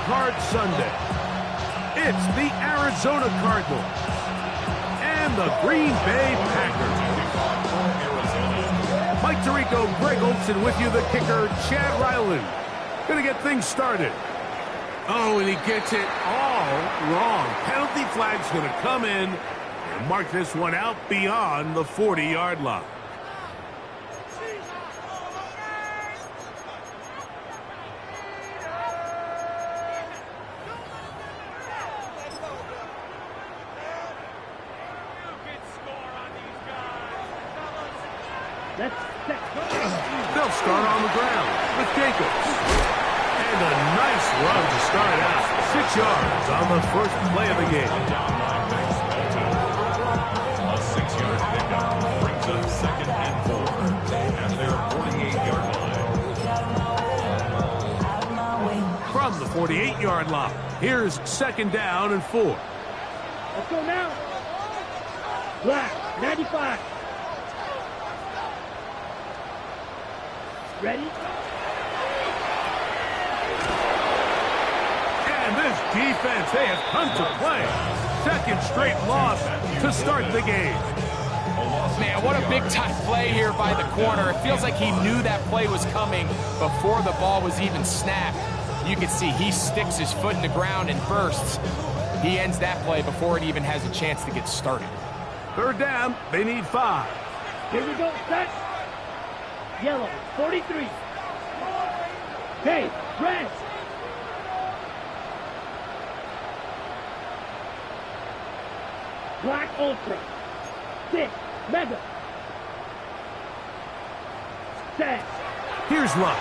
Card Sunday. It's the Arizona Cardinals and the Green Bay Packers. Mike Tirico, Greg Olson with you, the kicker, Chad Ryland. Gonna get things started. Oh, and he gets it all wrong. Penalty flag's gonna come in and mark this one out beyond the 40-yard line. They'll start on the ground with Jacobs. And a nice run to start out. 6 yards on the first play of the game. A 6-yard pickup brings up 2nd and 4 at their 48-yard line. From the 48-yard line, here's 2nd down and 4. Let's go now. Black, 95. Ready? And this defense, they have come to play. 2nd straight loss to start the game. Man, what a big-time play here by the corner. It feels like he knew that play was coming before the ball was even snapped. You can see he sticks his foot in the ground and bursts. He ends that play before it even has a chance to get started. 3rd down, they need 5. Here we go, set. Yellow, 43. Hey, red. Black Ultra. 6, Mega. Set. Here's Luck.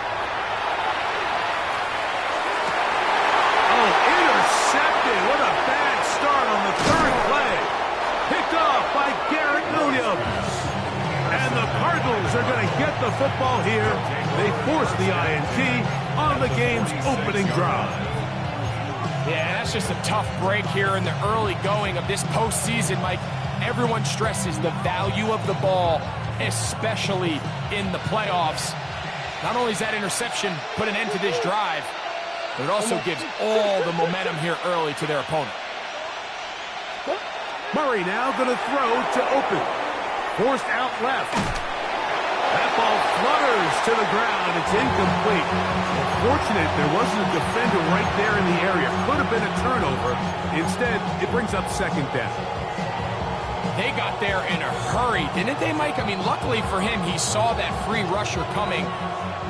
Oh, intercepted. What a bad start on the 3rd play. Picked off by Garrett Williams. And the Cardinals are going to get the football here. They force the INT on the game's opening drive. Yeah, that's just a tough break here in the early going of this postseason, Mike. Everyone stresses the value of the ball, especially in the playoffs. Not only does that interception put an end to this drive, but it also gives all the momentum here early to their opponent. Murray now going to throw to open. Forced out left. That ball flutters to the ground. It's incomplete. Fortunate there wasn't a defender right there in the area. Could have been a turnover. Instead, it brings up 2nd down. They got there in a hurry, didn't they, Mike? I mean, luckily for him, he saw that free rusher coming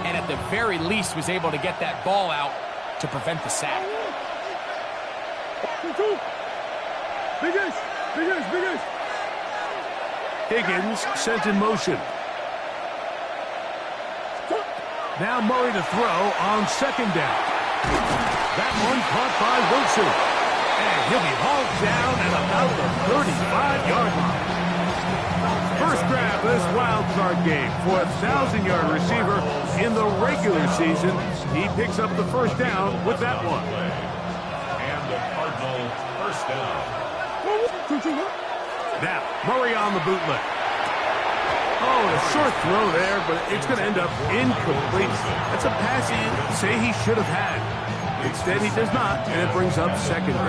and at the very least was able to get that ball out to prevent the sack. Biggest. Higgins sent in motion. Now Murray to throw on 2nd down. That one caught by Wilson. And he'll be hauled down at about the 35-yard line. First grab of this wild card game for a 1,000-yard receiver in the regular season. He picks up the 1st down with that one. And the Cardinal 1st down. Now, Murray on the bootleg. Oh, a short throw there, but it's going to end up incomplete. That's a pass he'd say he should have had. Instead, he does not, and it brings up 2nd down.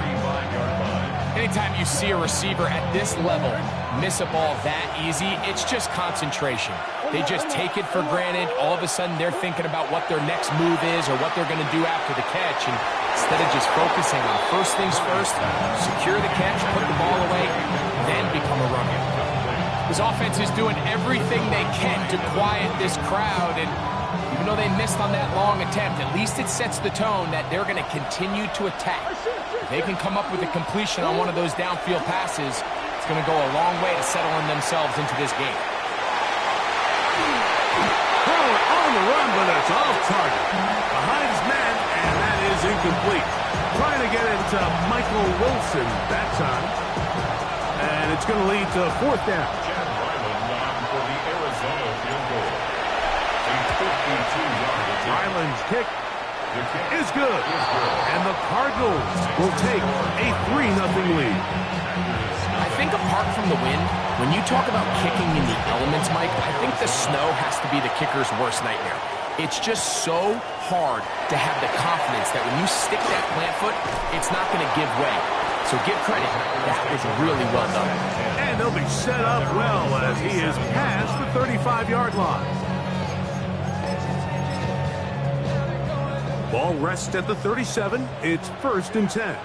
Anytime you see a receiver at this level miss a ball that easy, it's just concentration. They just take it for granted. All of a sudden, they're thinking about what their next move is or what they're going to do after the catch. And instead of just focusing on first things first, secure the catch, put the ball away, then become a runner. This offense is doing everything they can to quiet this crowd, and even though they missed on that long attempt, at least it sets the tone that they're going to continue to attack. If they can come up with a completion on one of those downfield passes, it's going to go a long way to settling themselves into this game. On the run, but it's off target. Behind his man, and that is incomplete. Trying to get it to Michael Wilson that time. And it's going to lead to 4th down. Chad Ryland on for the Arizona field goal. A 52-yard attempt. Ryland's kick is good. And the Cardinals will take a 3-0 lead. I think apart from the wind, when you talk about kicking in the elements, Mike, I think the snow has to be the kicker's worst nightmare. It's just so hard to have the confidence that when you stick that plant foot, it's not going to give way. So give credit. That was really well done. And they'll be set up well as he is past the 35-yard line. Ball rests at the 37. It's 1st and 10.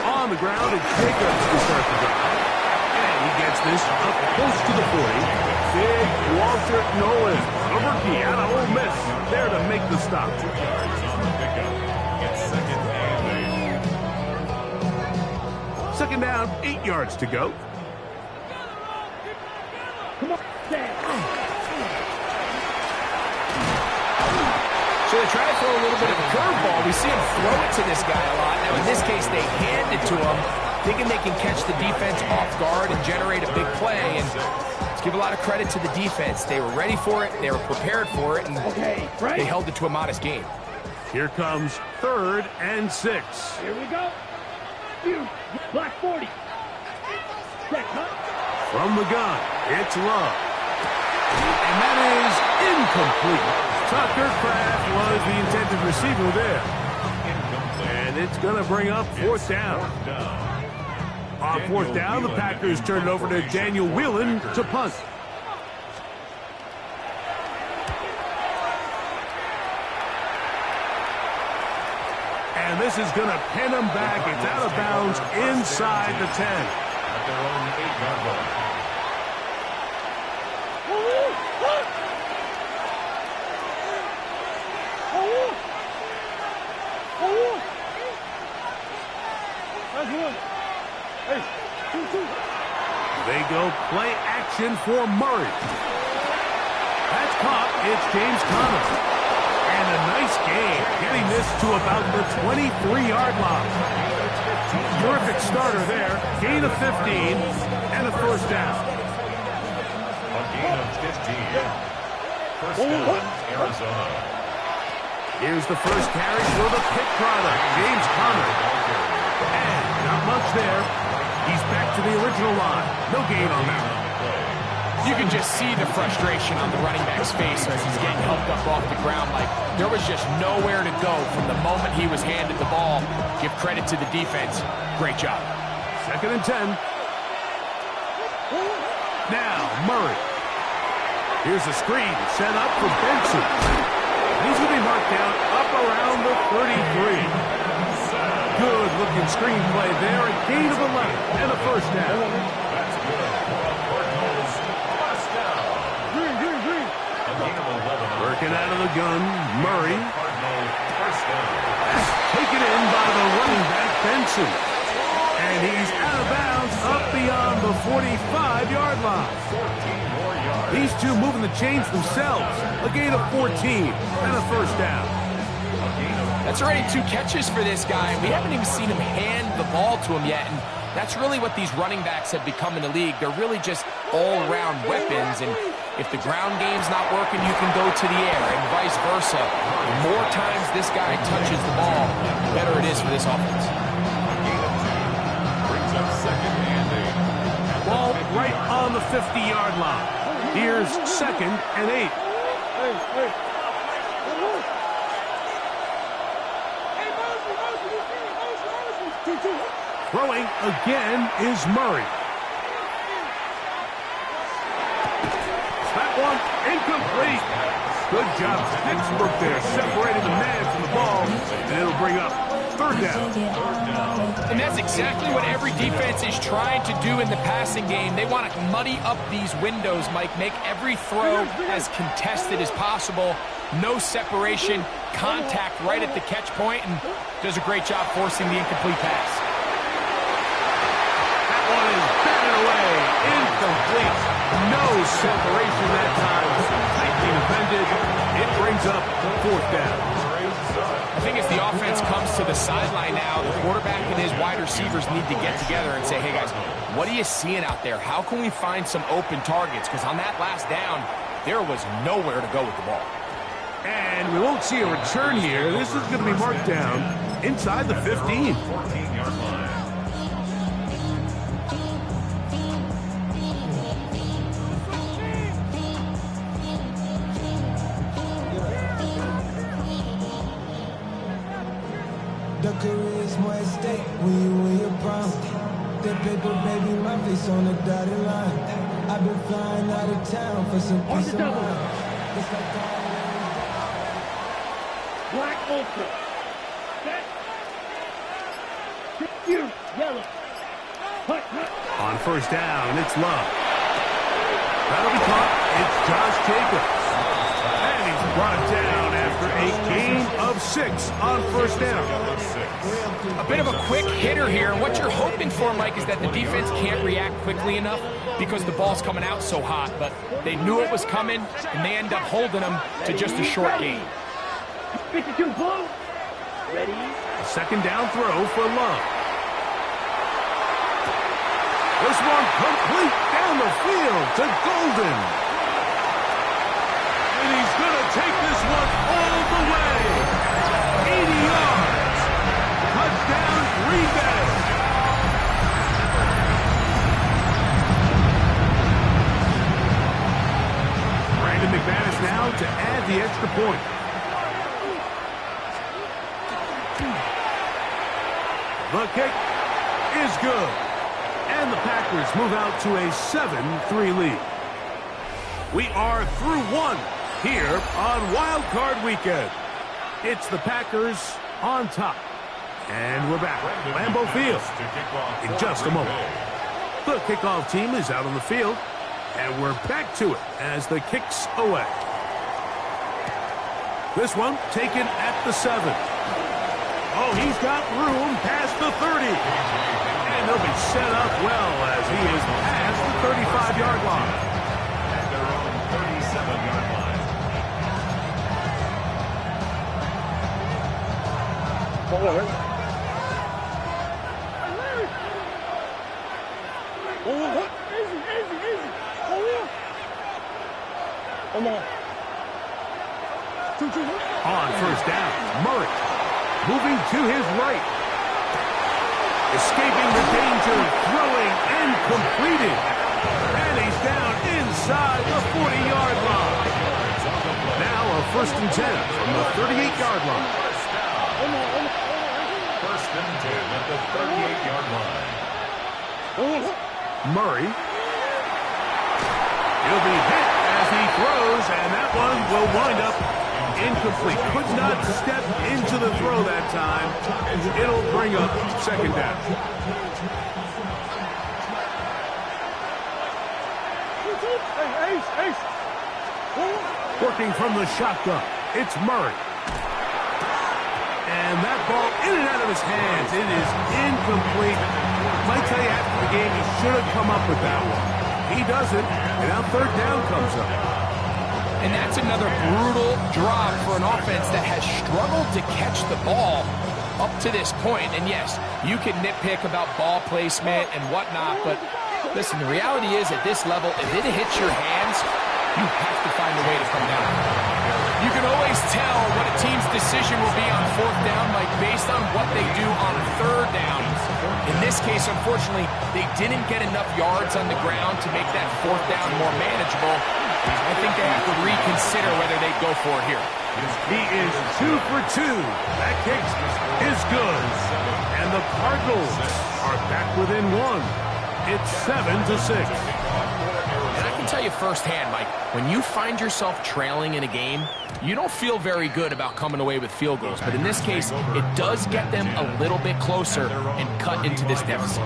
On the ground, it's Jacobs to start the drive. And he gets this up close to the 40. Big Walter Nolan, a rookie out of Ole Miss, there to make the stop. 2 yards on the pickup. It's 2nd and 8. 2nd down, 8 yards to go. Come on, Stan. So they try to throw a little bit of a curveball. We see him throw it to this guy a lot. Now, in this case, they hand it to him, thinking they can catch the defense off guard and generate a big play. And let's give a lot of credit to the defense. They were ready for it. They were prepared for it. And they held it to a modest game. Here comes 3rd and 6. Here we go. You, black 40. Check, cut. From the gun, it's Love. And that is incomplete. Tucker Kraft was the intended receiver there. And it's going to bring up 4th down. On 4th down, the Packers turn it over to Daniel Whelan to punt. And this is going to pin him back. It's out of bounds inside the 10. At their own 8-yard line. They go play action for Murray. That's caught. It's James Conner. And a nice game, getting this to about the 23-yard line. Terrific starter there. Gain of 15 and a 1st down. A gain of 15. 1st down, Arizona. Here's the first carry for the pick product, James Conner. And not much there. He's back to the original line. No gain on that one. You can just see the frustration on the running back's face as he's getting helped up off the ground. Like, there was just nowhere to go from the moment he was handed the ball. Give credit to the defense. Great job. 2nd and 10. Now, Murray. Here's a screen set up for Benson. He's going to be marked down up around the 33. Good-looking screen play there. A gain of 11 and a 1st down. That's good. Cardinals, 1st down. Green. A gain of 11. Working out of the gun, Murray. Cardinals, 1st down. Taken in by the running back, Benson. And he's out of bounds up beyond the 45-yard line. 14 more yards. These two moving the chains themselves. A gain of 14 and a 1st down. That's already 2 catches for this guy. We haven't even seen him hand the ball to him yet. And that's really what these running backs have become in the league. They're really just all-around weapons. And if the ground game's not working, you can go to the air and vice versa. The more times this guy touches the ball, the better it is for this offense. Brings up 2nd and 8. Ball right on the 50-yard line. Here's 2nd and 8. Throwing again is Murray. That one incomplete. Good job. Textbook there. Separating the man from the ball. And it'll bring up 3rd down. And that's exactly what every defense is trying to do in the passing game. They want to muddy up these windows, Mike. Make every throw as contested as possible. No separation. Contact right at the catch point, and does a great job forcing the incomplete pass. One is batted away. Incomplete. No separation that time. Tightly defended. It brings up 4th down. I think as the offense comes to the sideline now, the quarterback and his wide receivers need to get together and say, hey, guys, what are you seeing out there? How can we find some open targets? Because on that last down, there was nowhere to go with the ball. And we won't see a return here. This is going to be marked down inside the 15. 14-yard line. career is more at stake when you win your prime. That paper, baby, my face on the dotted line. I've been flying out of town for some peace of mind. It's like Black Ultra. Set. Here, yellow. Hut, hut. On first down, it's Love. That'll be caught. It's Josh Jacobs. And he's brought down after a gain of 6 on first down. A bit of a quick hitter here. What you're hoping for, Mike, is that the defense can't react quickly enough because the ball's coming out so hot. But they knew it was coming, and they end up holding them to just a short gain. 52 blue. Ready? A second down throw for Love. This one complete down the field to Golden. And he's going to take this one all the way. 80 yards. Touchdown, Green Bay. Brandon McManus now to add the extra point. The kick is good. And the Packers move out to a 7-3 lead. We are through one here on Wildcard Weekend. It's the Packers on top. And we're back at Lambeau Field in just a moment. The kickoff team is out on the field. And we're back to it as the kick's away. This one taken at the 7. Oh, he's got room past the 30. And he'll be set up well as he is past the 35-yard line. At their own 37-yard line. On first down, Murray moving to his right. Escaping the danger, throwing and completing. And he's down inside the 40-yard line. Now a 1st and 10 from the 38-yard line. First and 10 at the 38-yard line. Murray. He'll be hit as he throws, and that one will wind up incomplete. Could not step into the throw that time. It'll bring up second down. Working from the shotgun, it's Murray. And that ball in and out of his hands. It is incomplete. Might tell you after the game he should have come up with that one. He doesn't, and now third down comes up. And that's another brutal drop for an offense that has struggled to catch the ball up to this point. And yes, you can nitpick about ball placement and whatnot, but listen, the reality is at this level, if it hits your hands, you have to find a way to come down. You can always tell what a team's decision will be on fourth down, like based on what they do on third down. In this case, unfortunately, they didn't get enough yards on the ground to make that fourth down more manageable. I think they have to reconsider whether they go for it here. He is 2 for 2. That kick is good. And the Cardinals are back within 1. It's 7-6. And I can tell you firsthand, Mike, when you find yourself trailing in a game, you don't feel very good about coming away with field goals. But in this case, it does get them a little bit closer and cut into this deficit.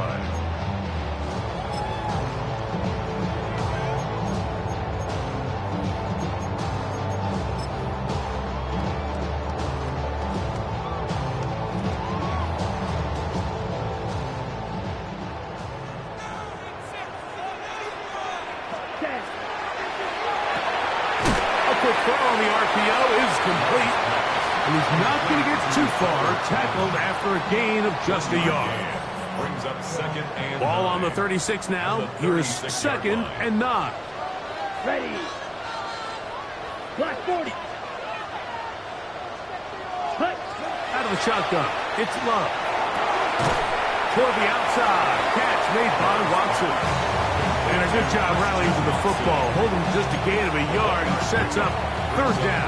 Throw on the RPO is complete. And he's not going to get too far. Tackled after a gain of just a yard. Brings up second and Ball 9. on the 36 now. Here's 2nd and 9. Ready. Black 40. Hut. Out of the shotgun. It's Love. Toward the outside. Catch made by Watson. And a good job rallying to the football. Holding just a gain of a yard and sets up third down.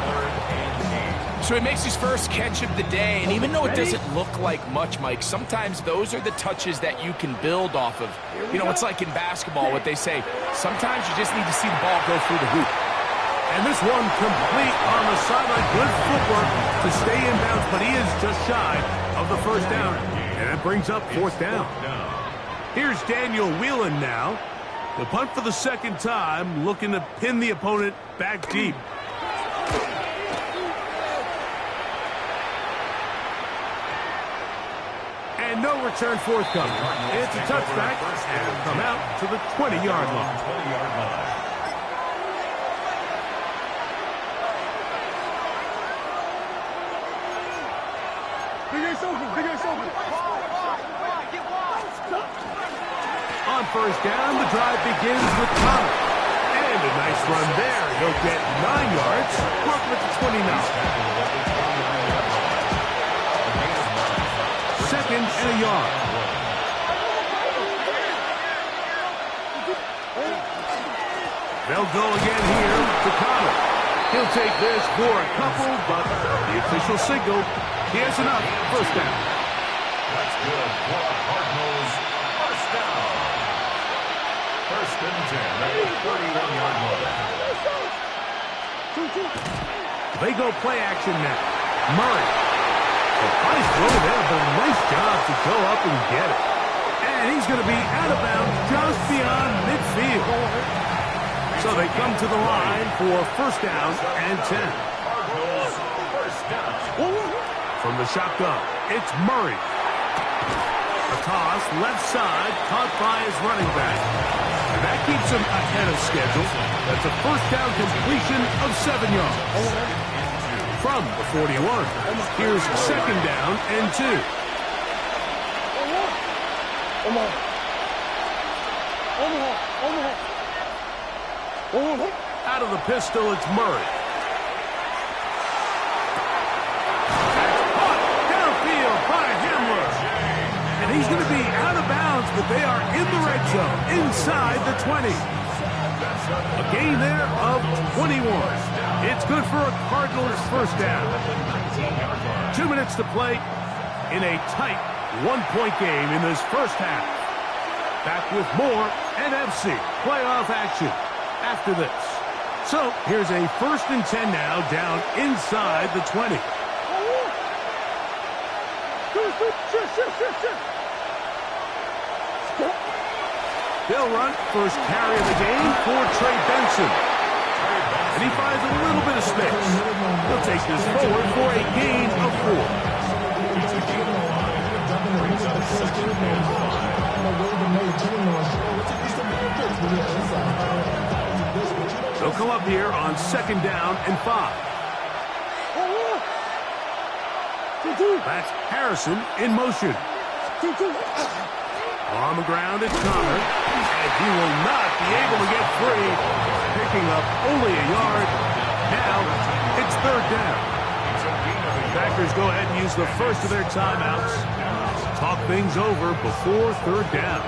So he makes his first catch of the day, and even though it doesn't look like much, Mike, sometimes those are the touches that you can build off of. You know, it's like in basketball, what they say, sometimes you just need to see the ball go through the hoop. And this one complete on the sideline. Good footwork to stay in bounds, but he is just shy of the first down. And that brings up fourth down. Here's Daniel Whelan now. The punt for the second time, looking to pin the opponent back deep. And no return forthcoming. It's a touchback, and it'll come out to the 20-yard line. On first down, the drive begins with Connor. And a nice run there. He'll get 9 yards. Broken at the 20 now. Second and a yard. They'll go again here to Connor. He'll take this for a couple, but the official signal, he has enough. First down. That's good for the Cardinals. First down. First and 10 at the 31-yard line. They go play action now. Murray. A nice throw there, but a nice job to go up and get it. And he's going to be out of bounds just beyond midfield. So they come to the line for first down and 10. Cardinals, first down. From the shotgun, it's Murray. A toss, left side, caught by his running back. And that keeps him ahead of schedule. That's a first down completion of 7 yards. From the 41, here's second down and 2. Out of the pistol, it's Murray. That's caught downfield by Hamler. And he's going to be out of bounds, but they are in the red zone, inside the 20. A gain there of 21. It's good for a Cardinals first down. 2 minutes to play in a tight one-point game in this first half. Back with more NFC playoff action after this. So here's a first and 10 now down inside the 20. They'll run first carry of the game for Trey Benson. And he finds a little bit of space. He'll take this forward for a gain of 4. They'll come up here on second down and 5. That's Harrison in motion. On the ground, it's Connor. And he will not be able to get free. Picking up only a yard. Now, it's third down. Packers go ahead and use the first of their timeouts. Talk things over before third down.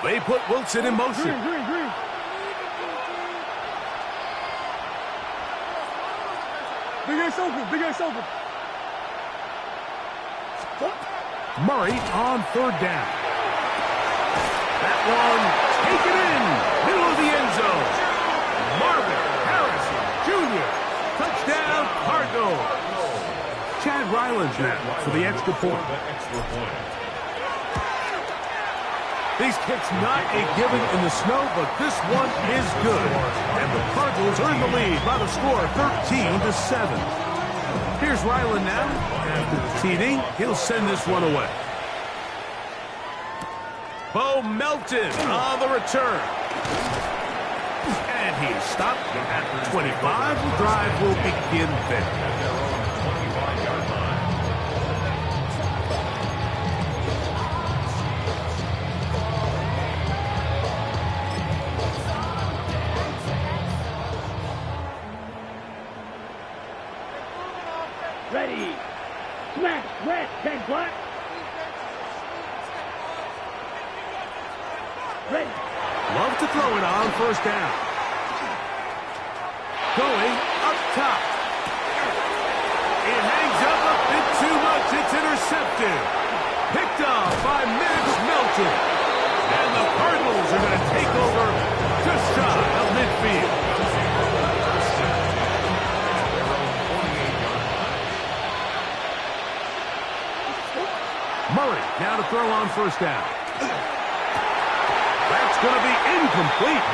They put Wilson in motion. Green. Big ass open. Murray on third down. That one taken in. Middle of the end zone. Marvin Harrison Jr. Touchdown Cardinals. Chad Rylands now for the extra point. These kicks not a given in the snow, but this one is good. And the Cardinals are in the lead by the score of 13-7. Here's Ryland now. After the TD, he'll send this one away. Bo Melton on the return. And he's stopped at the 25. The drive will begin there. Ready. Smash, red, 10 black. Ready. Love to throw it on first down. Going up top. It hangs up a bit too much. It's intercepted. Picked off by Mitch Melton. And the Cardinals are going to take over just shy of midfield. Murray now to throw on first down. That's going to be incomplete.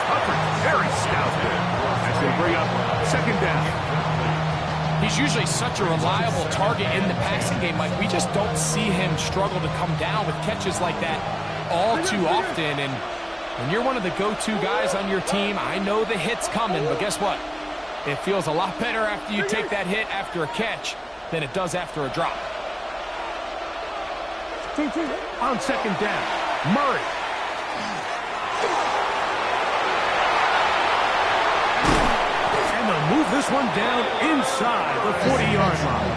Coverage very stout there. That's going to bring up second down. He's usually such a reliable target in the passing game. Like, we just don't see him struggle to come down with catches like that all too often. And when you're one of the go-to guys on your team, I know the hit's coming, but guess what? It feels a lot better after you take that hit after a catch than it does after a drop. On second down, Murray. And they'll move this one down inside the 40-yard line.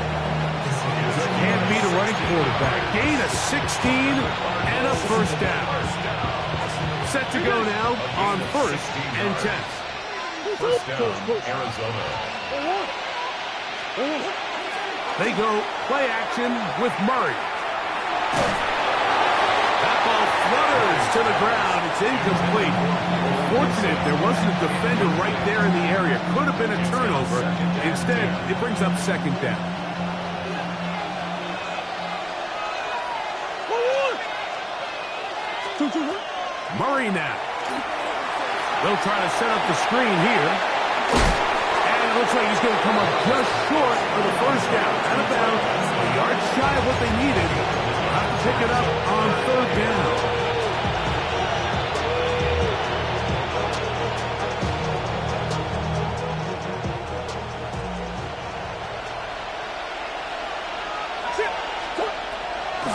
Can't beat a running quarterback. Gain of 16 and a first down. Set to go now on first and 10. First down, Arizona. They go play action with Murray. That ball flutters to the ground. It's incomplete. Fortunate there wasn't a defender right there in the area. Could have been a turnover. Instead, it brings up second down. Murray now. They'll try to set up the screen here. And it looks like he's going to come up just short for the first down. Out of bounds. A yard shy of what they needed. Have to pick it up on third down.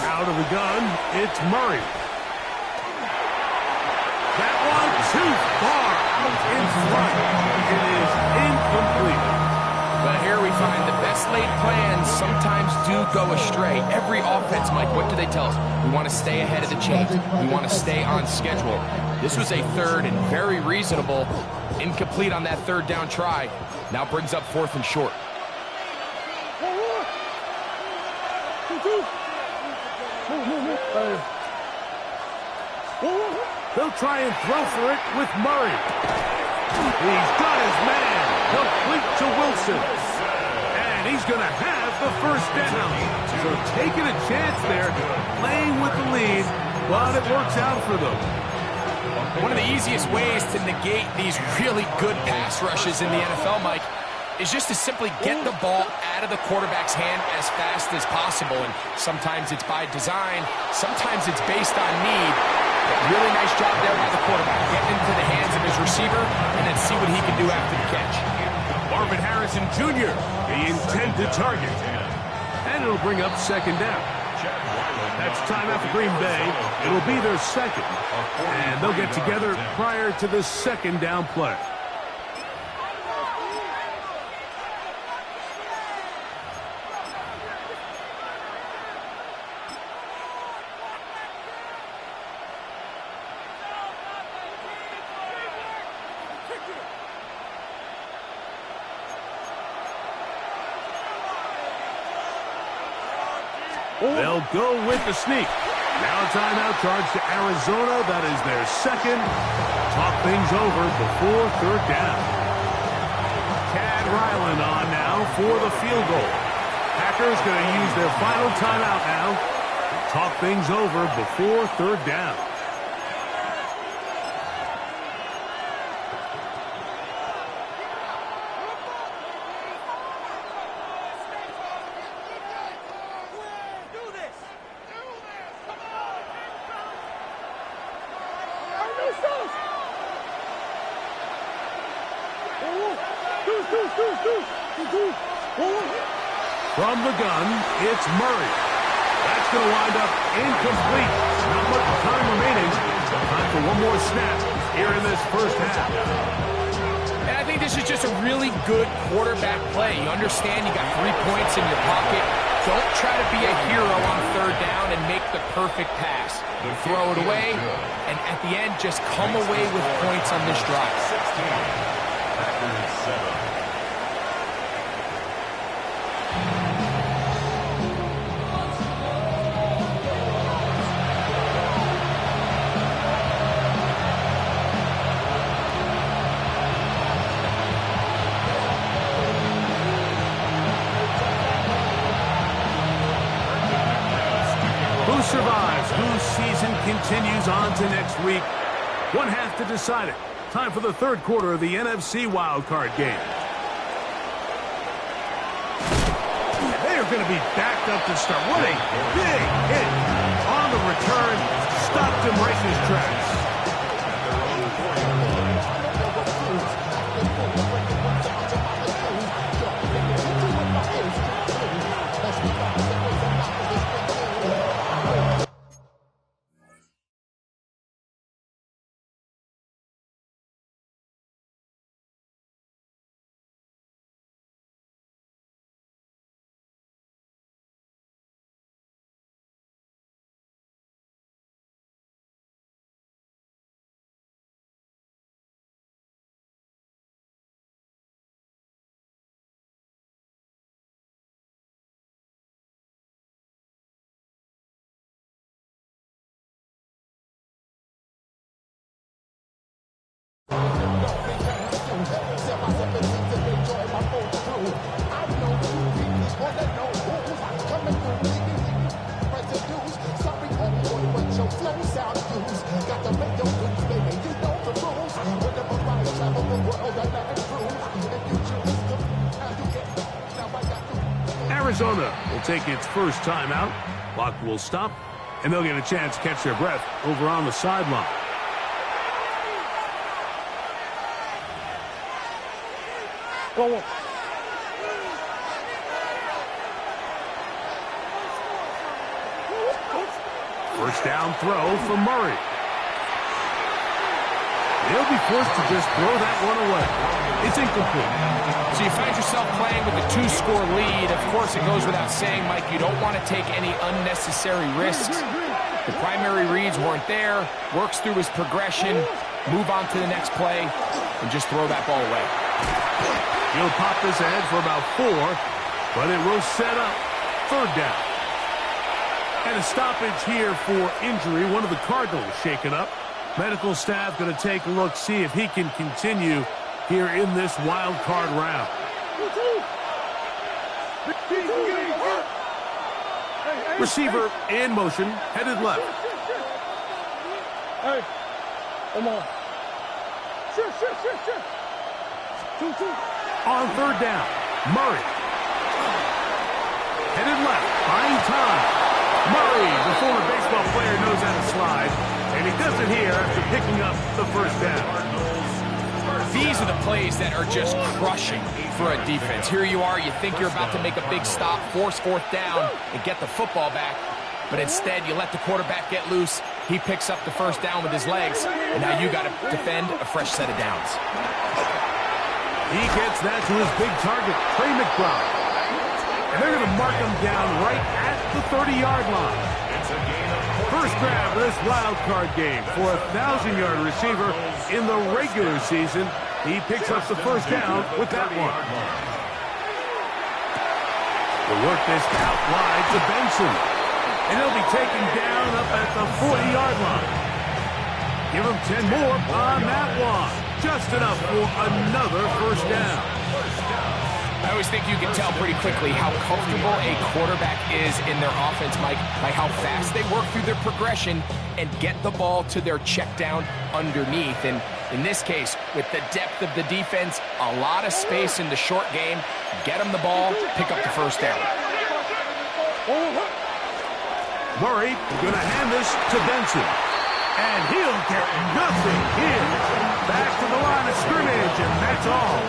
Out of the gun, it's Murray. That one too far out in front. It is incomplete. But here we find the best laid plans sometimes do go astray. Every offense, Mike, what do they tell us? We want to stay ahead of the chains. We want to stay on schedule. This was a third and very reasonable. Incomplete on that third down try. Now brings up fourth and short. They'll try and throw for it with Murray. He's got his man. Complete to Wilson. And he's going to have the first down. So taking a chance there, playing with the lead, but it works out for them. One of the easiest ways to negate these really good pass rushes in the NFL, Mike, is just to simply get the ball out of the quarterback's hand as fast as possible. And sometimes it's by design, sometimes it's based on need. But really nice job there by the quarterback. Get into the hands of his receiver and then see what he can do after the catch. Marvin Harrison Jr., the intended target. And it'll bring up second down. That's timeout for Green Bay. It'll be their second. And they'll get together prior to the second down play. They'll go with the sneak. Now a timeout charge to Arizona. That is their second. Talk things over before third down. Chad Ryland on now for the field goal. Packers going to use their final timeout now. Talk things over before third down. From the gun, it's Murray. That's going to wind up incomplete. Not much time remaining. Time for one more snap here in this first half. And I think this is just a really good quarterback play. You understand you got 3 points in your pocket. Don't try to be a hero on third down and make the perfect pass. Throw it away, and at the end, just come away with points on this drive. 16, Packers 7. Who survives? Whose season continues on to next week? One half to decide it. Time for the third quarter of the NFC Wildcard game. They are going to be backed up to start. What a big hit. On the return, stopped him right in his tracks. Arizona will take its first time out. Clock will stop, and they'll get a chance to catch their breath over on the sideline. Go. First down throw for Murray. He'll be forced to just throw that one away. It's incomplete. So you find yourself playing with a 2-score lead. Of course, it goes without saying, Mike, you don't want to take any unnecessary risks. The primary reads weren't there. Works through his progression. Move on to the next play and just throw that ball away. He'll pop this ahead for about 4, but it will set up third down. And a stoppage here for injury. One of the Cardinals shaken up. Medical staff going to take a look, see if he can continue here in this wild card round. Receiver in motion, headed left. Hey, come on. Sure. On third down, Murray. Headed left, buying time. Murray, the former baseball player, knows how to slide, and he does it here after picking up the first down. These are the plays that are just crushing for a defense. Here you are, you think you're about to make a big stop, force fourth down, and get the football back. But instead, you let the quarterback get loose. He picks up the first down with his legs, and now you got to defend a fresh set of downs. He gets that to his big target, Trey McBride. And they're going to mark him down right at the 30-yard line. First grab of this wild card game for a 1,000-yard receiver in the regular season. He picks up the first down with that one. They'll work this out wide to Benson. And he'll be taken down up at the 40-yard line. Give him 10 more on that one. Just enough for another first down. I always think you can tell pretty quickly how comfortable a quarterback is in their offense, Mike, by how fast they work through their progression and get the ball to their check down underneath. And in this case, with the depth of the defense, a lot of space in the short game, get them the ball, pick up the first down. Murray going to hand this to Benson. And he'll get nothing here. Back to the line of scrimmage, and that's all.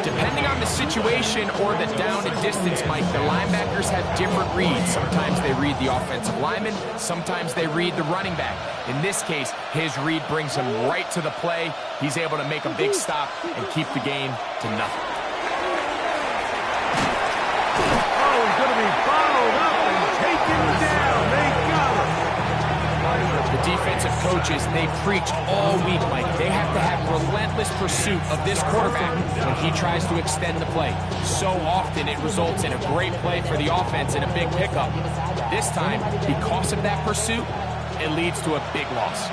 Depending on the situation or the down and distance, Mike, the linebackers have different reads. Sometimes they read the offensive lineman. Sometimes they read the running back. In this case, his read brings him right to the play. He's able to make a big stop and keep the game to nothing. Oh, he's going to be followed up and taken down. They offensive coaches, they preach all week, Mike. They have to have relentless pursuit of this quarterback when he tries to extend the play. So often it results in a great play for the offense and a big pickup. This time, because of that pursuit, it leads to a big loss.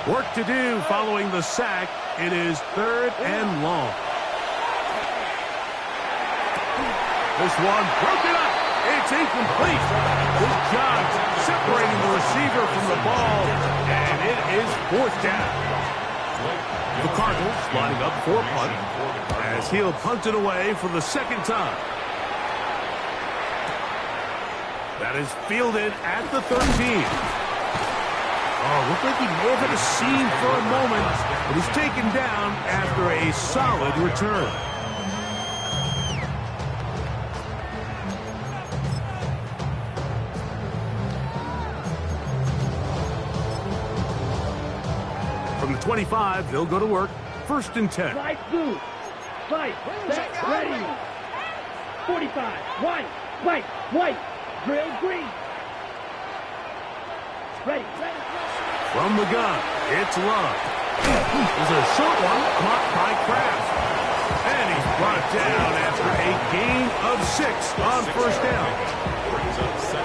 Work to do following the sack. It is 3rd and long. This one broken up. It's incomplete. Good job separating the receiver from the ball, and it is 4th down. The Cardinals lining up for a punt as he'll punt it away for the 2nd time. That is fielded at the 13. Oh, looked like he may have had a seam for a moment, but he's taken down after a solid return. From the 25, they'll go to work. 1st and 10. Slide blue. Slide. Set. Ready. 45. White. White. White. Drill green. Ready. From the gun, it's Love. There's a short one caught by Kraft. And he's brought down after a gain of 6 on 1st down.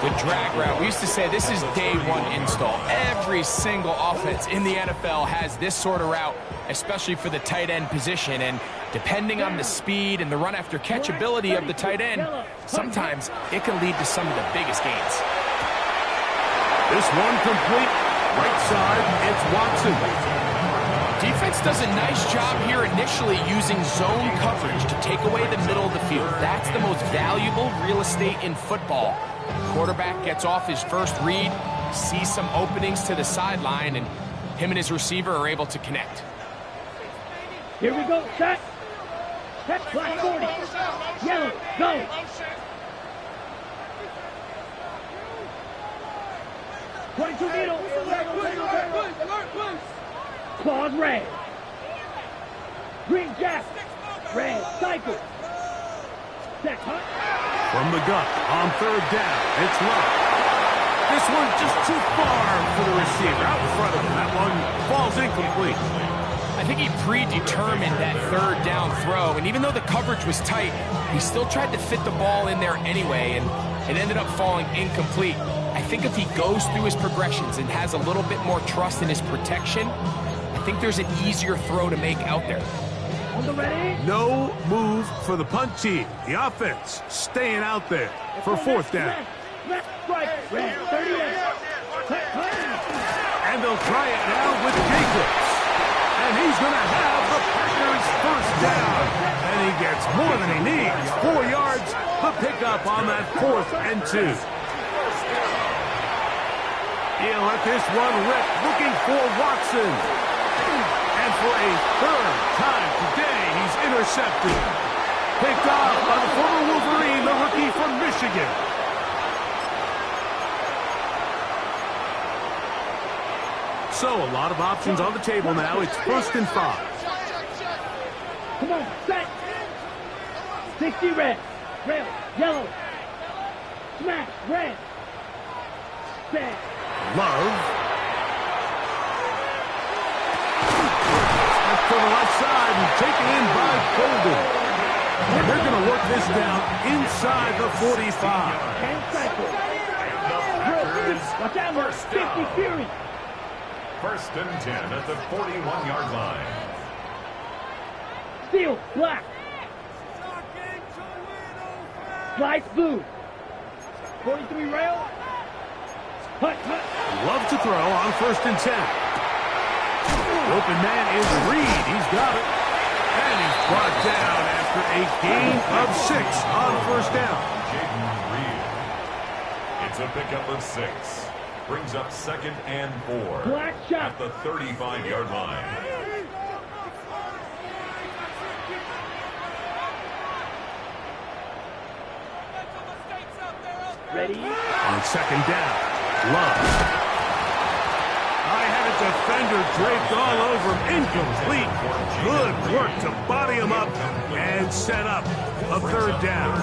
The drag route, we used to say this is day 1 install. Every single offense in the NFL has this sort of route, especially for the tight end position. And depending on the speed and the run after catch ability of the tight end, sometimes it can lead to some of the biggest gains. This one complete. Right side, it's Watson. Defense does a nice job here initially using zone coverage to take away the middle of the field. That's the most valuable real estate in football. Quarterback gets off his first read, sees some openings to the sideline, and him and his receiver are able to connect. Here we go. Set. Set. Black 40. Yellow. Go. Needle. Claws red. Green jack. Red cycle. Set hunt. From the gun on 3rd down, it's Love. This one's just too far for the receiver. Out in front of him. That one falls incomplete. I think he predetermined that 3rd down throw, and even though the coverage was tight, he still tried to fit the ball in there anyway, and it ended up falling incomplete. I think if he goes through his progressions and has a little bit more trust in his protection, I think there's an easier throw to make out there. On the ready. No move for the punt team. The offense staying out there for 4th down. Left, right, red, 38. And they'll try it now with Jacobs. And he's going to have the Packers 1st down. And he gets more than he needs. 4 yards, the pickup on that 4th and 2. He'll let this one rip, looking for Watson. And for a 3rd time today, he's intercepted. Picked off by the former Wolverine, the rookie from Michigan. So a lot of options on the table now. It's 1st and 5. Come on, set. 60 red. Red, yellow. Smash, red. Set. Love. Up to the left side and taken in by Golden. And they're going to work this down inside the 45. And cycle. Watch out, 50 Fury. 1st and 10 at the 41-yard line. Steel, black. Slice blue. 43 rail. Hut, hut. Love to throw on 1st and 10. Open man is Reed. He's got it. And he's brought down after a gain of 6 on 1st down. Jaden Reed. It's a pickup of 6. Brings up 2nd and 4. Black shot. At the 35-yard line. Ready? On 2nd down, Love. I had a defender draped all over him. Incomplete. Good work to body him up and set up a 3rd down.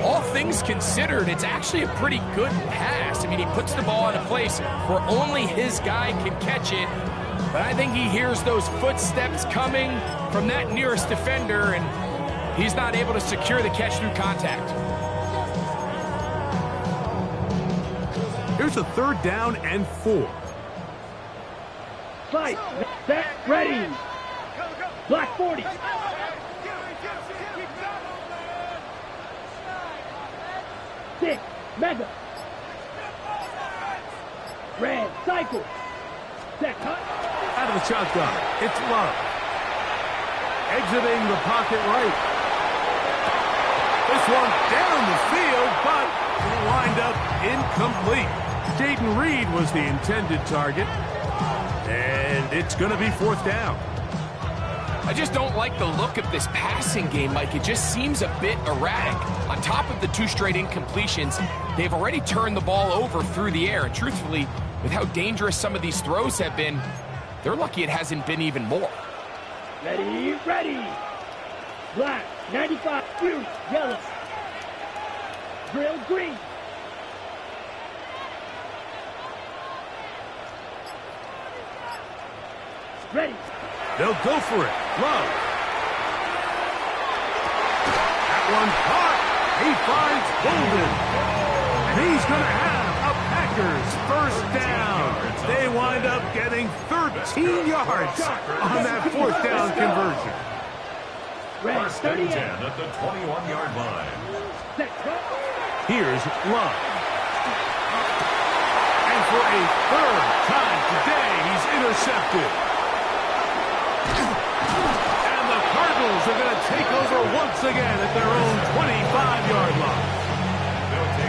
all things considered, it's actually a pretty good pass. I mean, he puts the ball in a place where only his guy can catch it. But I think he hears those footsteps coming from that nearest defender, and he's not able to secure the catch through contact. Here's a 3rd down and 4. Fight. Set. Ready. Black 40. Six. Mega. Red. Cycle. Set. Cut. Out of the shotgun, it's Love. Exiting the pocket right. This one down the field, but it'll wind up incomplete. Jaden Reed was the intended target. And it's going to be 4th down. I just don't like the look of this passing game, Mike. It just seems a bit erratic. On top of the 2 straight incompletions, they've already turned the ball over through the air. And truthfully, with how dangerous some of these throws have been, they're lucky it hasn't been even more. Ready, ready. Black, 95, blue, yellow. Grill, green. Ready. They'll go for it. Love. That one caught. He finds Golden. And he's going to have a Packers 1st down. They wind up getting 13 yards on that 4th down conversion. First and 10 at the 21-yard line. Here's Love. And for a 3rd time today, he's intercepted. And the Cardinals are going to take over once again at their own 25-yard line.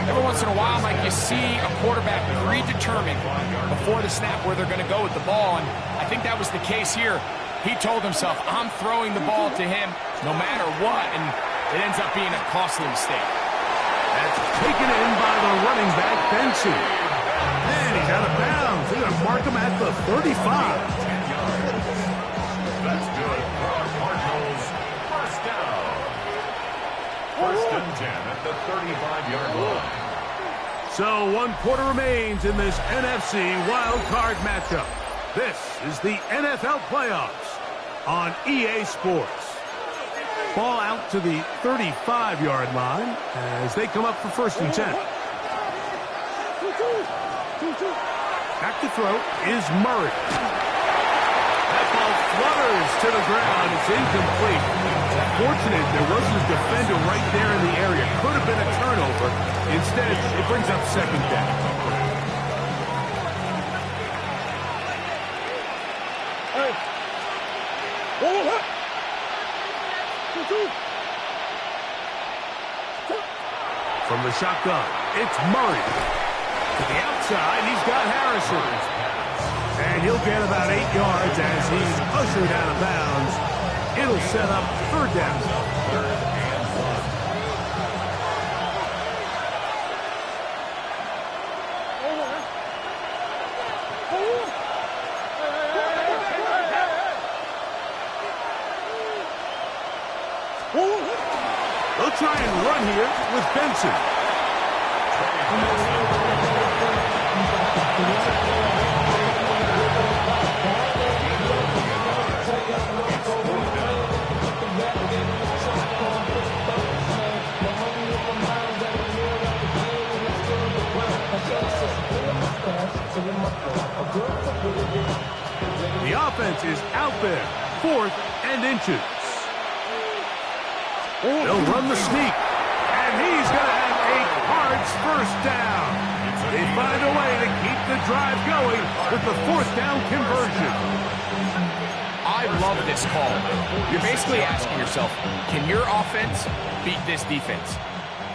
Every once in a while, Mike, you see a quarterback predetermined before the snap where they're going to go with the ball, and I think that was the case here. He told himself, I'm throwing the ball to him no matter what, and it ends up being a costly mistake. That's taken in by the running back, Benson. And he's out of bounds. They're going to mark him at the 35. That's good for our Cardinals. First down. First and 10 at the 35-yard line. So 1 quarter remains in this NFC Wildcard matchup. This is the NFL playoffs on EA Sports. Ball out to the 35-yard line as they come up for 1st and 10. Back to throw is Murray. That ball flutters to the ground. It's incomplete. Fortunate there wasn't a defender right there in the area. Could have been a turnover. Instead, it brings up 2nd down. From the shotgun, it's Murray. To the outside, he's got Harrison. And he'll get about 8 yards as he's ushered out of bounds. It'll set up 3rd down. They'll try and run here with Benson. The offense is out there, 4th and inches. They'll run the sneak, and he's going to have a Cards 1st down. They find a way to keep the drive going with the 4th down conversion. I love this call. You're basically asking yourself, can your offense beat this defense?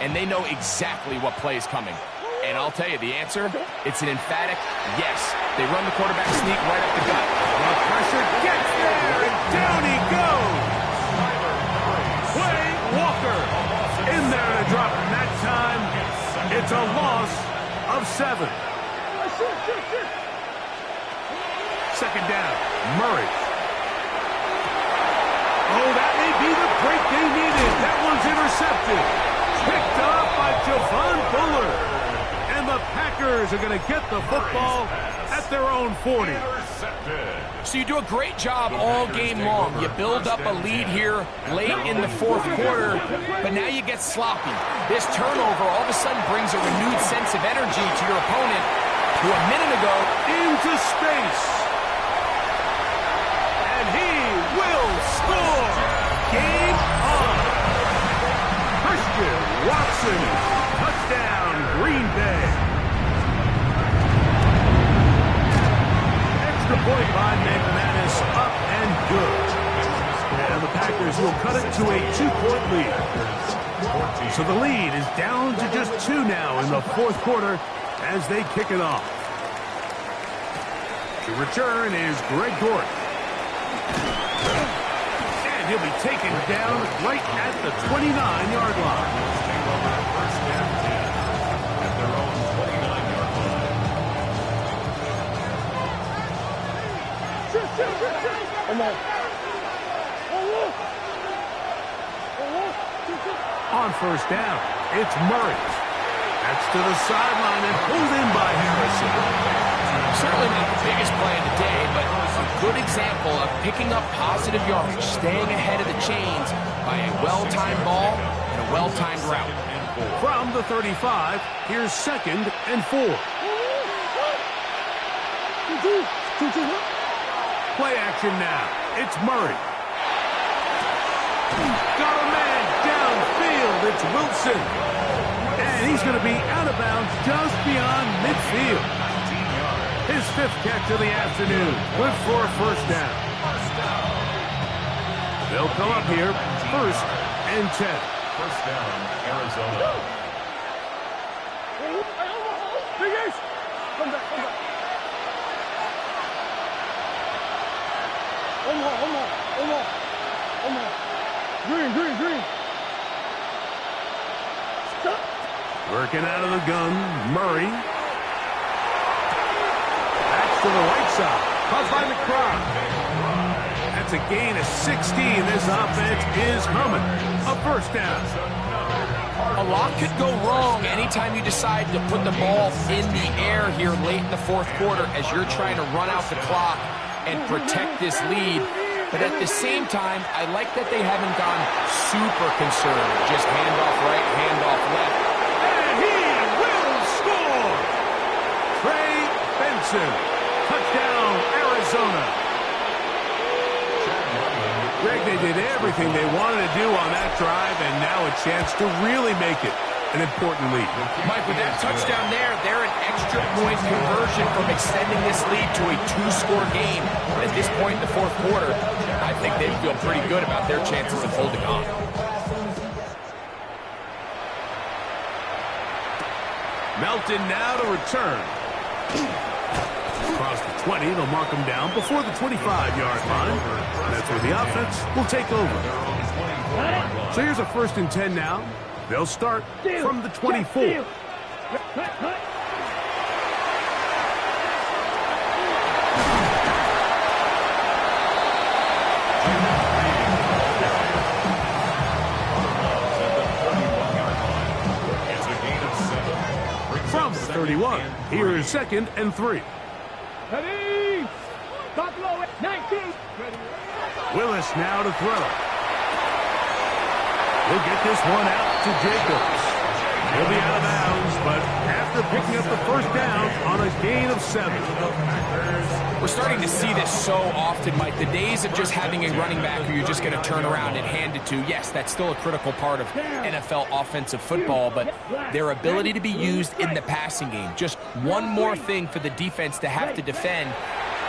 And they know exactly what play is coming. And I'll tell you the answer, it's an emphatic yes. They run the quarterback sneak right up the gut. The pressure gets there, and down he goes. Walker in there to drop it. That time, it's a loss of 7. 2nd down, Murray. Oh, that may be the break they needed. That one's intercepted. Picked up by Javon Bullard. And the Packers are going to get the football at their own 40. So you do a great job all game long. You build up a lead here late in the fourth quarter, but now you get sloppy. This turnover all of a sudden brings a renewed sense of energy to your opponent who a minute ago into space. And he will score. Game on. Christian Watson. Touchdown, Green Bay. Extra point by McManus, up and good. And the Packers will cut it to a 2-point lead. So the lead is down to just 2 now in the fourth quarter as they kick it off. The return is Greg Gordon. And he'll be taken down right at the 29-yard line. On first down, it's Murray. That's to the sideline and pulled in by Harrison. Certainly not the biggest play of the day, but a good example of picking up positive yardage, staying ahead of the chains by a well-timed ball and a well-timed route. From the 35, here's 2nd and 4. Play action now. It's Murray. Got a man downfield. It's Wilson. And he's going to be out of bounds just beyond midfield. His 5th catch of the afternoon. Good for a first down. They'll come up here, 1st and 10. First down, Arizona. Come back. Green. Stop. Working out of the gun, Murray. Back to the right side. Caught by McCry. That's a gain of 16. This offense is humming. A first down. A lot could go wrong anytime you decide to put the ball in the air here late in the fourth quarter as you're trying to run out the clock and protect this lead. But at the same time, I like that they haven't gone super conservative. Just handoff right, handoff left. And he will score! Trey Benson. Touchdown, Arizona. Greg, they did everything they wanted to do on that drive, and now a chance to really make it an important lead. Mike, with that touchdown there, they're an extra point conversion from extending this lead to a 2-score game. But at this point in the fourth quarter, I think they feel pretty good about their chances of holding on. Melton now to return. Across the 20, they'll mark him down before the 25-yard line. That's where the offense will take over. So here's a 1st and 10 now. They'll start from the 24. From the 31, here is 2nd and 3. Willis now to throw. He'll get this one out to Jacobs. He'll be out of bounds, but after picking up the first down on a gain of 7. We're starting to see this so often, Mike. The days of just having a running back who you're just going to turn around and hand it to, yes, that's still a critical part of NFL offensive football, but their ability to be used in the passing game. Just one more thing for the defense to have to defend.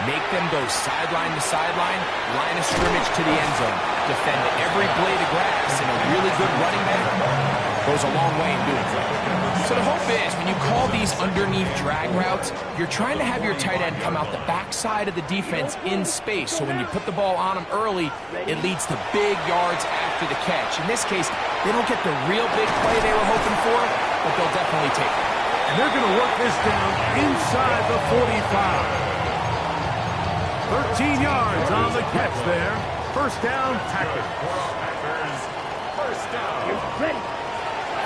Make them go sideline to sideline, line of scrimmage to the end zone. Defend every blade of grass, and a really good running back goes a long way in doing so. So the hope is, when you call these underneath drag routes, you're trying to have your tight end come out the backside of the defense in space. So when you put the ball on them early, it leads to big yards after the catch. In this case, they don't get the real big play they were hoping for, but they'll definitely take it. And they're going to work this down inside the 45. 13 yards on the catch there. First down, Packers. Ready.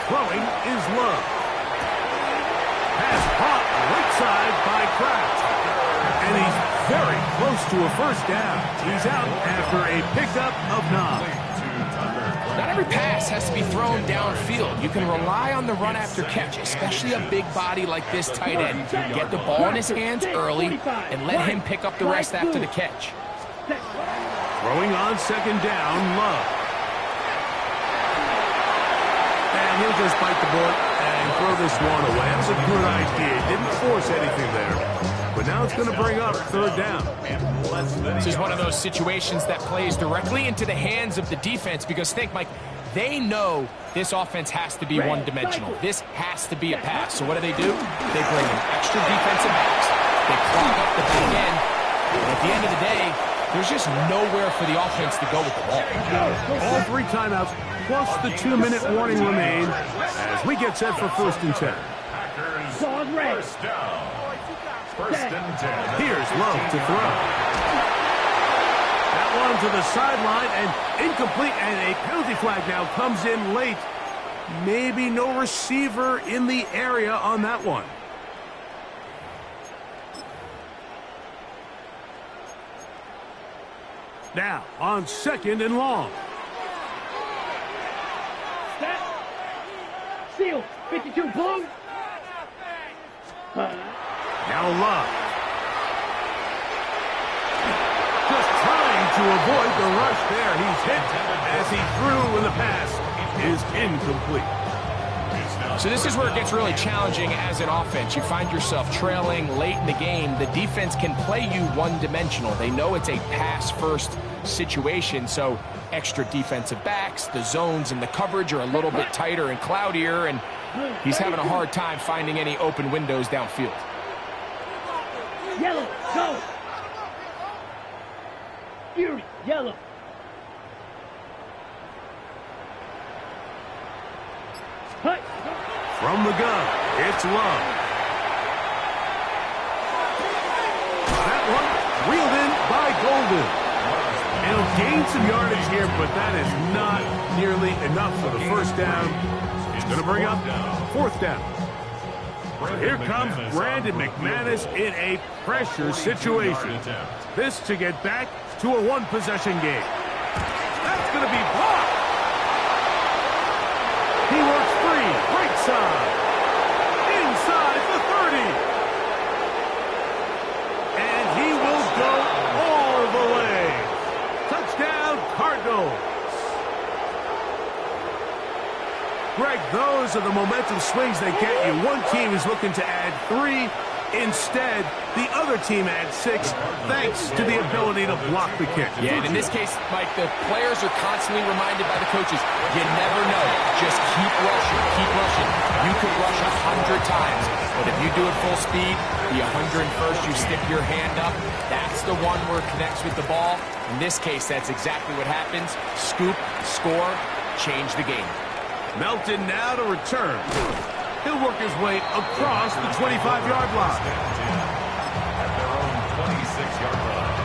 Throwing is Love. Pass caught right side by Kraft. And he's very close to a first down. He's out after a pickup of 9. Not every pass has to be thrown downfield. You can rely on the run after catch, especially a big body like this tight end. Get the ball in his hands early and let him pick up the rest after the catch. Throwing on second down, Love. And he'll just bite the bullet and throw this one away. That's a good idea. Didn't force anything there. But now it's going to bring up third down. This is one of those situations that plays directly into the hands of the defense because think, Mike, they know this offense has to be one-dimensional. This has to be a pass. So what do? They bring in extra defensive backs. They clog up the back end. And at the end of the day, there's just nowhere for the offense to go with the ball. All 3 timeouts plus the 2-minute warning remain as we get set for 1st and 10. First down. 1st and 10. Here's Love to throw. That one to the sideline and incomplete, and a penalty flag now comes in late. Maybe no receiver in the area on that one. Now on 2nd and long. Snap. Seal. 52 blown. Now Love. Just trying to avoid the rush there. He's hit as he threw and the pass is incomplete. So this is where it gets really challenging as an offense. You find yourself trailing late in the game. The defense can play you one-dimensional. They know it's a pass-first situation, so extra defensive backs, the zones and the coverage are a little bit tighter and cloudier, and he's having a hard time finding any open windows downfield. Yellow, go! Fury, yellow. Hut. From the gun, it's Love. That one reeled in by Golden. And he'll gain some yardage here, but that is not nearly enough for the first down. He's going to bring up 4th down. Here comes Brandon McManus in a pressure situation. This to get back to a 1-possession game. That's going to be blocked. He works free, right side, inside the 30. And he will go all the way. Touchdown, Cardinals. Greg, those are the momentum swings they get you. One team is looking to add 3. Instead, the other team adds 6, thanks to the ability to block the kick. Yeah, and in this case, Mike, the players are constantly reminded by the coaches, you never know. Just keep rushing, keep rushing. You could rush 100 times, but if you do it full speed, the 101st, you stick your hand up. That's the one where it connects with the ball. In this case, that's exactly what happens. Scoop, score, change the game. Melton now to return. He'll work his way across the 25-yard line. At their own 26-yard line.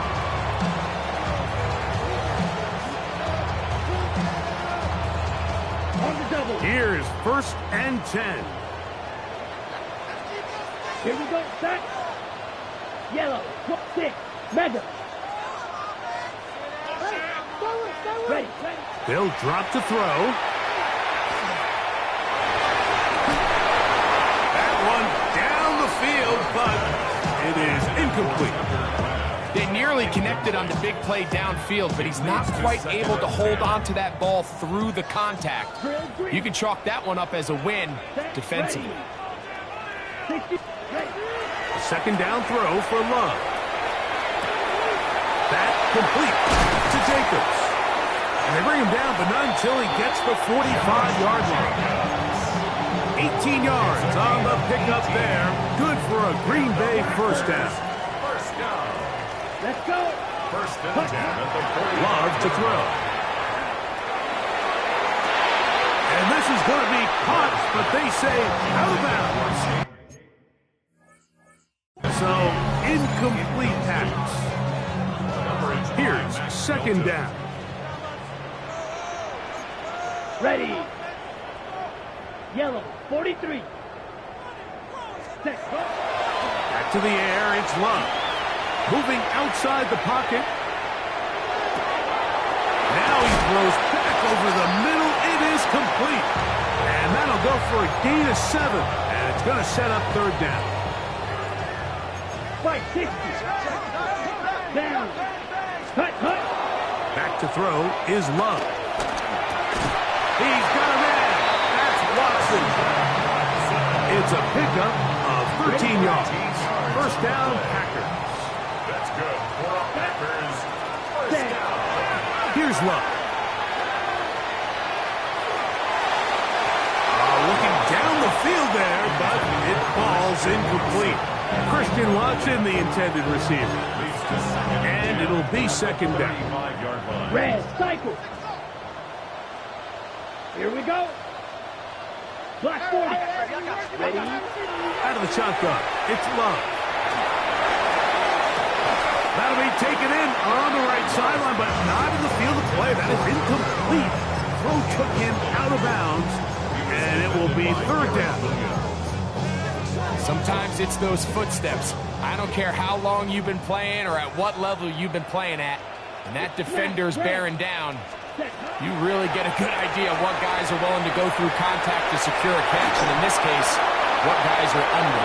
On the double. Here's 1st and 10. Here we go, set. Yellow, 6, mega. Ready. They'll drop to throw. Field, but it is incomplete. They nearly connected on the big play downfield, but he's not quite able to hold on to that ball through the contact. You can chalk that one up as a win defensively. A 2nd down throw for Love. That complete to Jacobs. And they bring him down, but not until he gets the 45-yard line. 18 yards on the pickup there. Good for a Green Bay first down. First down. Let's go. 1st and 10 at the 40. Love to throw. And this is going to be caught, but they say out of bounds. So, incomplete pass. Here's 2nd down. Yellow, 43. Set. Back to the air, it's Love. Moving outside the pocket. Now he throws back over the middle. It is complete. And that'll go for a gain of 7. And it's going to set up third down. Fight, 60. Down. Cut. Back to throw is Love. He's got a man. That's Watson. It's a pickup of 13 yards. First down, Packers. That's good. For the Packers. First down. Here's Love. Looking down the field there, but it falls incomplete. Christian Watson, the intended receiver. And it'll be second down. Red, cycle. Here we go. Block 40. Ready? Out of the shotgun, it's Love. That'll be taken in on the right sideline, but not in the field of play. That is incomplete. Throw took him out of bounds, and it will be third down. Sometimes it's those footsteps. I don't care how long you've been playing or at what level you've been playing at. And that defender's bearing down. You really get a good idea of what guys are willing to go through contact to secure a catch. And in this case, what guys are under.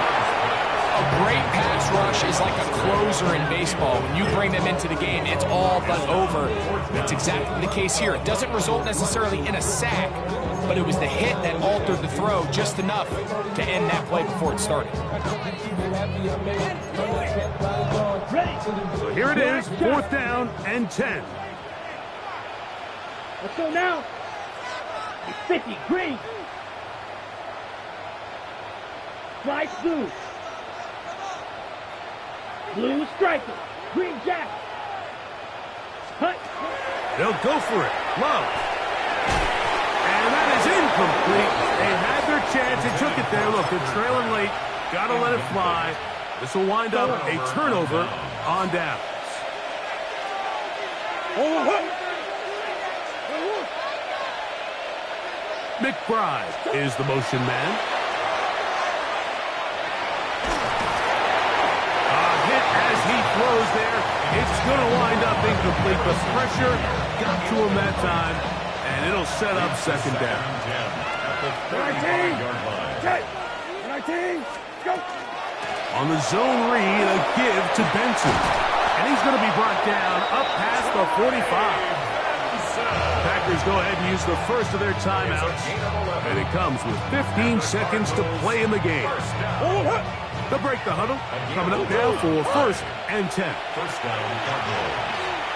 A great pass rush is like a closer in baseball. When you bring them into the game, it's all but over. That's exactly the case here. It doesn't result necessarily in a sack, but it was the hit that altered the throw just enough to end that play before it started. So here it is, fourth down and 10. Let's go now. 50, green. Fly blue. Blue striker. Green jack. Cut. They'll go for it. Love. And that is incomplete. They had their chance. They took it there. Look, they're trailing late. Got to let it fly. This will wind up a turnover on downs. McBride is the motion man. A hit as he throws there. It's going to wind up incomplete. The pressure got to him that time, and it'll set up second down. Go. On the zone read, a give to Benson. And he's going to be brought down up past the 45. Packers go ahead and use the first of their timeouts. And it comes with 15 seconds to play in the game. They'll break the huddle. Coming up now for first and 10. First down, Cardinals.